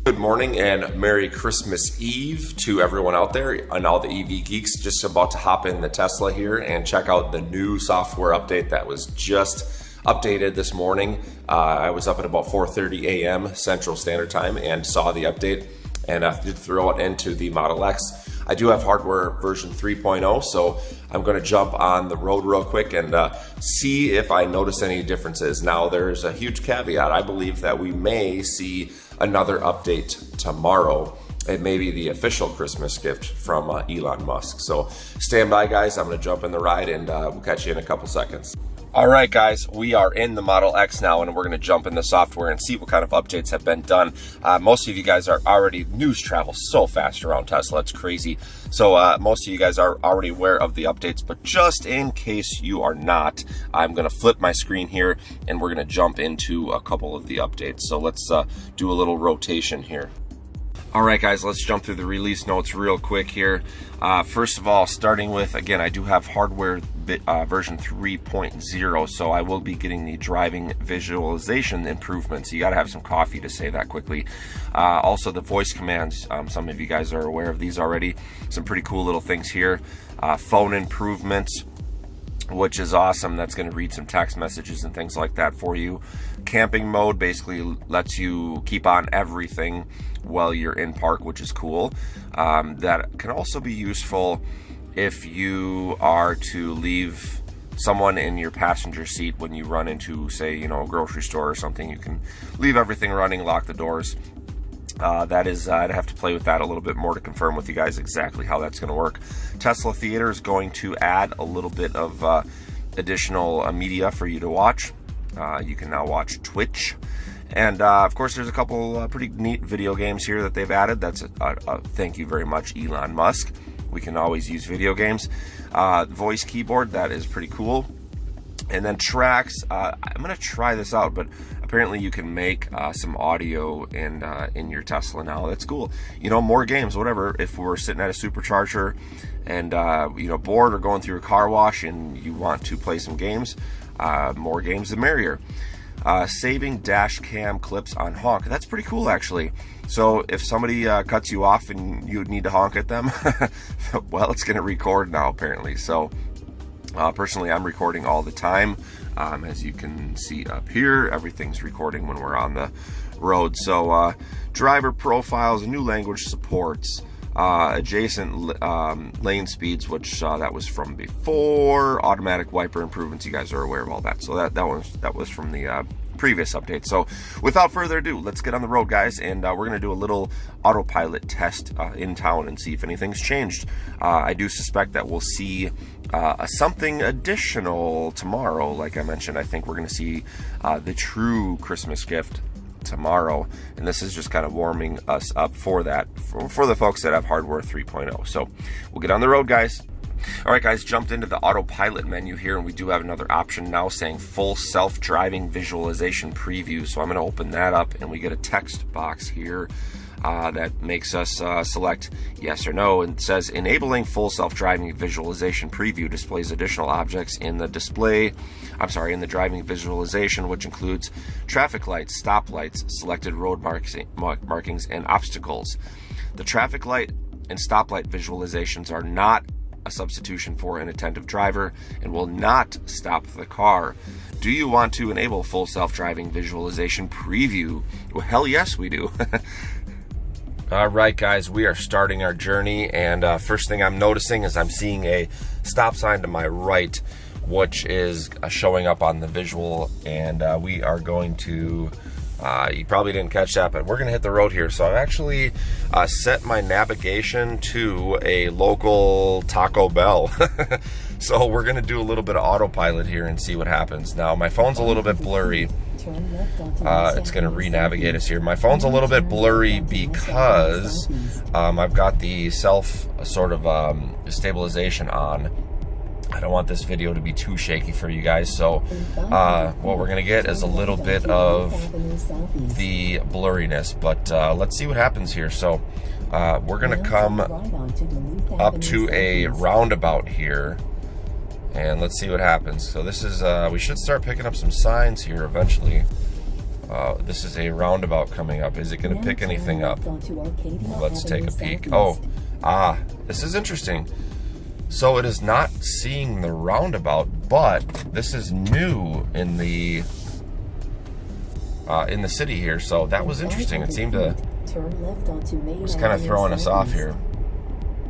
Good morning and Merry Christmas Eve to everyone out there and all the EV geeks. Just about to hop in the Tesla here and check out the new software update that was just updated this morning. I was up at about 4:30 a.m. Central Standard Time and saw the update, and I did throw it into the Model X. I do have hardware version 3.0, so I'm going to jump on the road real quick and see if I notice any differences. Now, there's a huge caveat. I believe that we may see another update tomorrow. It may be the official Christmas gift from Elon Musk. So stand by, guys. I'm going to jump in the ride and we'll catch you in a couple seconds. All right, guys, we are in the Model X now, and we're going to jump in the software and see what kind of updates have been done. Most of you guys are already, news travels so fast around Tesla, it's crazy. So most of you guys are already aware of the updates, but just in case you are not, I'm going to flip my screen here, and we're going to jump into a couple of the updates. So let's do a little rotation here. All right, guys, let's jump through the release notes real quick here. First of all, starting with, again, I do have hardware version 3.0, so I will be getting the driving visualization improvements. You got to have some coffee to say that quickly. Also, the voice commands, some of you guys are aware of these already. Some pretty cool little things here. Phone improvements, which is awesome. That's going to read some text messages and things like that for you. Camping mode basically lets you keep on everything while you're in park, which is cool. That can also be useful if you are to leave someone in your passenger seat when you run into, say, you know, a grocery store or something. You can leave everything running, lock the doors. That is, I'd have to play with that a little bit more to confirm with you guys exactly how that's going to work. Tesla Theater is going to add a little bit of additional media for you to watch. You can now watch Twitch. And of course, there's a couple pretty neat video games here that they've added. That's thank you very much, Elon Musk. We can always use video games. Voice keyboard, that is pretty cool. And then tracks, I'm going to try this out, but apparently you can make some audio in your Tesla now. That's cool. You know, more games, whatever. If we're sitting at a supercharger and, you know, bored or going through a car wash and you want to play some games, more games the merrier. Saving dash cam clips on honk. That's pretty cool, actually. So if somebody cuts you off and you need to honk at them, well, it's going to record now, apparently. So personally, I'm recording all the time. As you can see up here, everything's recording when we're on the road. So driver profiles, new language supports, adjacent lane speeds, which that was from before, automatic wiper improvements. You guys are aware of all that. So that was from the previous update. So without further ado, let's get on the road, guys, and we're going to do a little autopilot test in town and see if anything's changed. I do suspect that we'll see something additional tomorrow. Like I mentioned, I think we're going to see the true Christmas gift tomorrow, and this is just kind of warming us up for that, for the folks that have hardware 3.0. So we'll get on the road, guys. All right, guys, jumped into the autopilot menu here, and we do have another option now saying full self-driving visualization preview. So I'm going to open that up, and we get a text box here that makes us select yes or no, and it says enabling full self-driving visualization preview displays additional objects in the in the driving visualization, which includes traffic lights, stoplights, selected road markings, and obstacles. The traffic light and stoplight visualizations are not a substitution for an attentive driver and will not stop the car. Do you want to enable full self-driving visualization preview? Well, hell yes, we do. All right, guys, we are starting our journey, and first thing I'm noticing is I'm seeing a stop sign to my right, which is showing up on the visual, and we are going to, you probably didn't catch that, but we're going to hit the road here. So I've actually set my navigation to a local Taco Bell. So we're going to do a little bit of autopilot here and see what happens. Now, my phone's a little bit blurry. It's going to re-navigate us here. My phone's a little bit blurry because I've got the self sort of stabilization on. I don't want this video to be too shaky for you guys, so what we're going to get is a little bit of the blurriness, but let's see what happens here. So we're going to come up to a roundabout here, and let's see what happens. So this is, we should start picking up some signs here eventually. This is a roundabout coming up. Is it going to pick anything up? Let's take a peek. Oh, this is interesting. So it is not seeing the roundabout, but this is new in the city here. So that was interesting. It seemed to was kind of throwing us off here,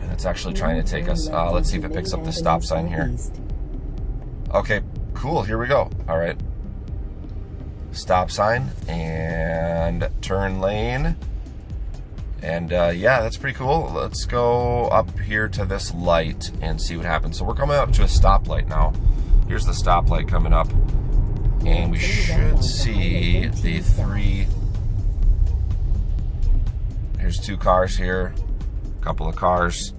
and it's actually trying to take us. Let's see if it picks up the stop sign here. Okay, cool. Here we go. All right. Stop sign and turn lane. And yeah, that's pretty cool. Let's go up here to this light and see what happens. So we're coming up to a stoplight now. Here's the stoplight coming up. And we should see the three. Here's 2 cars here, a couple of cars.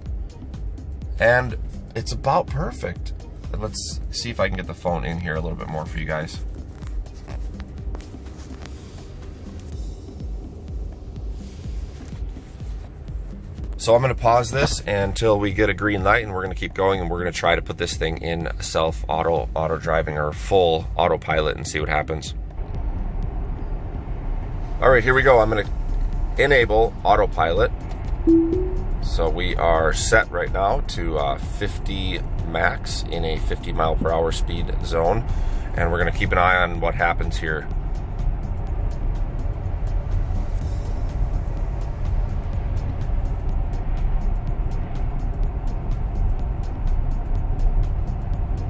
And it's about perfect. Let's see if I can get the phone in here a little bit more for you guys. So I'm going to pause this until we get a green light, and we're going to keep going, and we're going to try to put this thing in auto driving or full autopilot and see what happens. All right, here we go. I'm going to enable autopilot. So we are set right now to 50 max in a 50 mile per hour speed zone, and we're going to keep an eye on what happens here.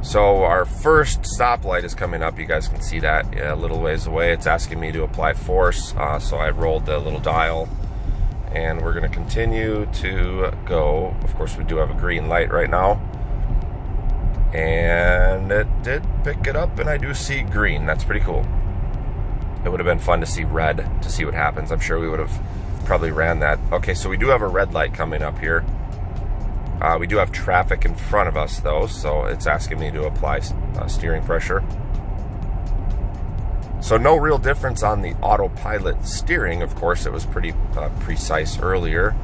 So our first stoplight is coming up. You guys can see that a little ways away. It's asking me to apply force, so I rolled the little dial, and we're going to continue to go. Of course, we do have a green light right now, and it did pick it up, and I do see green. That's pretty cool. It would have been fun to see red to see what happens. I'm sure we would have probably ran that. Okay, so we do have a red light coming up here. We do have traffic in front of us, though, so it's asking me to apply steering pressure. So no real difference on the autopilot steering. Of course, it was pretty precise earlier.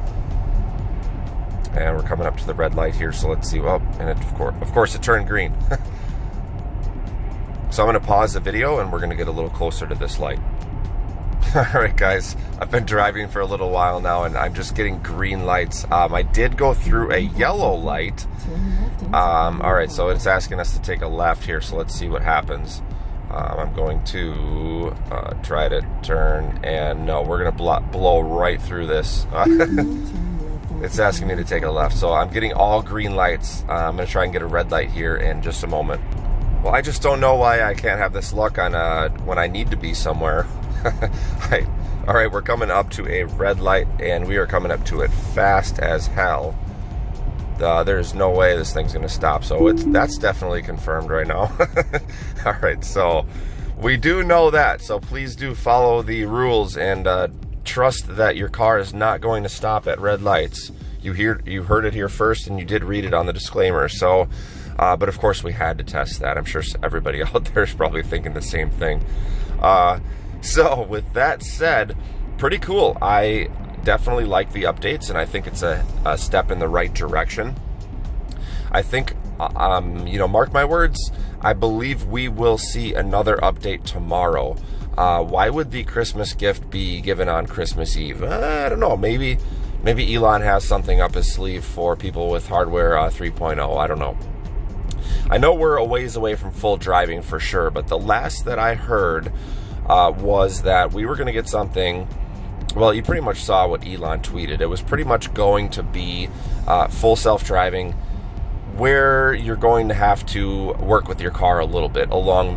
And we're coming up to the red light here, so let's see. Well, and of course, it turned green. So I'm going to pause the video, and we're going to get a little closer to this light. All right, guys, I've been driving for a little while now, and I'm just getting green lights. I did go through a yellow light. All right, so it's asking us to take a left here, so let's see what happens. I'm going to try to turn, and no, we're going to blow right through this. It's asking me to take a left, so I'm getting all green lights. I'm going to try and get a red light here in just a moment. Well, I just don't know why I can't have this luck on when I need to be somewhere. All right, we're coming up to a red light, and we are coming up to it fast as hell. There's no way this thing's going to stop, so that's definitely confirmed right now. All right, so we do know that, so please do follow the rules and trust that your car is not going to stop at red lights. You heard it here first, and you did read it on the disclaimer. So, but of course we had to test that. I'm sure everybody out there is probably thinking the same thing. So with that said, pretty cool. I definitely like the updates, and I think it's a step in the right direction. I think, mark my words, I believe we will see another update tomorrow. Why would the Christmas gift be given on Christmas Eve? I don't know. Maybe Elon has something up his sleeve for people with hardware 3.0. I don't know. I know we're a ways away from full driving for sure, but the last that I heard was that we were going to get something. Well, you pretty much saw what Elon tweeted. It was pretty much going to be full self-driving, where you're going to have to work with your car a little bit along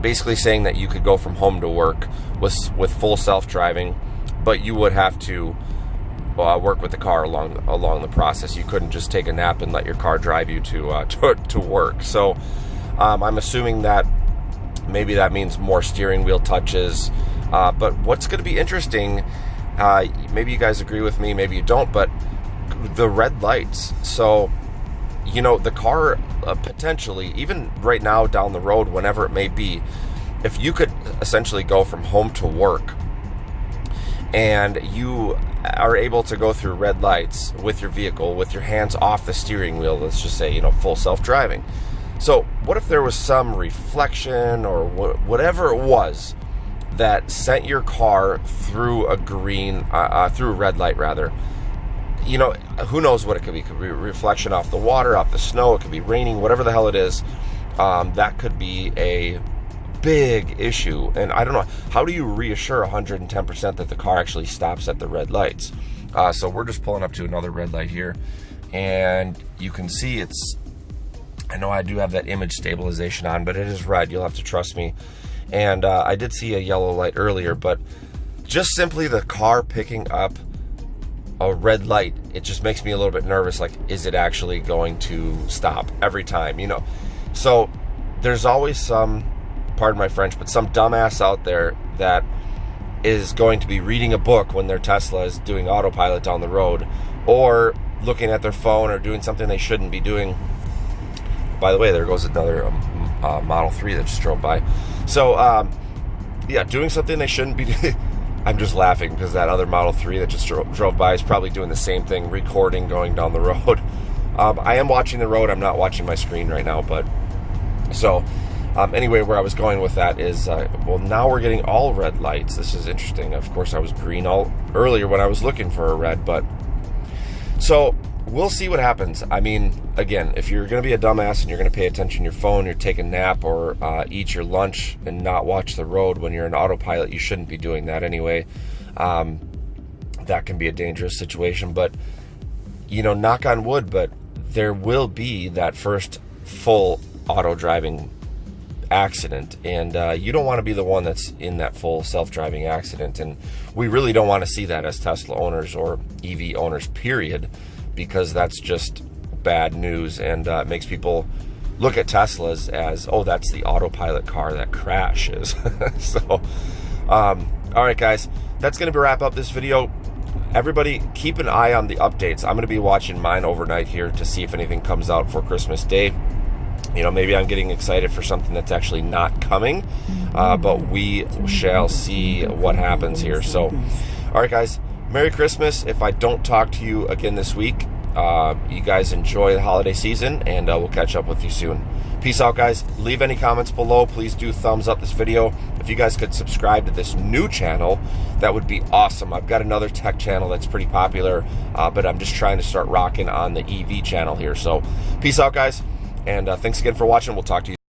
basically saying that you could go from home to work with full self-driving, but you would have to work with the car along the process. You couldn't just take a nap and let your car drive you to work. So I'm assuming that maybe that means more steering wheel touches. But what's going to be interesting, maybe you guys agree with me, maybe you don't, but the red lights. So, the car potentially, even right now down the road, whenever it may be, if you could essentially go from home to work and you are able to go through red lights with your vehicle, with your hands off the steering wheel, let's just say, full self-driving. So what if there was some reflection or whatever it was that sent your car through a through a red light rather. You know, who knows what it could be? It could be a reflection off the water, off the snow. It could be raining, whatever the hell it is. That could be a big issue. And I don't know, how do you reassure 110% that the car actually stops at the red lights? So we're just pulling up to another red light here, and you can see I know I do have that image stabilization on, but it is red. You'll have to trust me. And I did see a yellow light earlier, but just simply the car picking up a red light, it just makes me a little bit nervous. Like, is it actually going to stop every time, you know? So there's always some, pardon my French, but some dumbass out there that is going to be reading a book when their Tesla is doing autopilot down the road, or looking at their phone, or doing something they shouldn't be doing. By the way, there goes another Model 3 that just drove by. So yeah, doing something they shouldn't be doing. I'm just laughing because that other Model 3 that just drove by is probably doing the same thing, recording, going down the road. I am watching the road. I'm not watching my screen right now. But so anyway, where I was going with that is, well, now we're getting all red lights. This is interesting. Of course, I was green earlier when I was looking for a red. But so we'll see what happens. I mean, again, if you're going to be a dumbass and you're going to pay attention to your phone, you're taking a nap, or eat your lunch and not watch the road when you're in autopilot, you shouldn't be doing that anyway. That can be a dangerous situation. But, you know, knock on wood, but there will be that first full auto driving accident, and you don't want to be the one that's in that full self-driving accident. And we really don't want to see that as Tesla owners or EV owners, period, because that's just bad news, and it makes people look at Teslas as, oh, that's the autopilot car that crashes. So all right, guys, that's going to wrap up this video. Everybody keep an eye on the updates. I'm going to be watching mine overnight here to see if anything comes out for Christmas Day. You know, maybe I'm getting excited for something that's actually not coming, but we shall see what happens here. So all right, guys, Merry Christmas. If I don't talk to you again this week, you guys enjoy the holiday season, and we'll catch up with you soon. Peace out, guys. Leave any comments below. Please do thumbs up this video. If you guys could subscribe to this new channel, that would be awesome. I've got another tech channel that's pretty popular, but I'm just trying to start rocking on the EV channel here. So peace out, guys, and thanks again for watching. We'll talk to you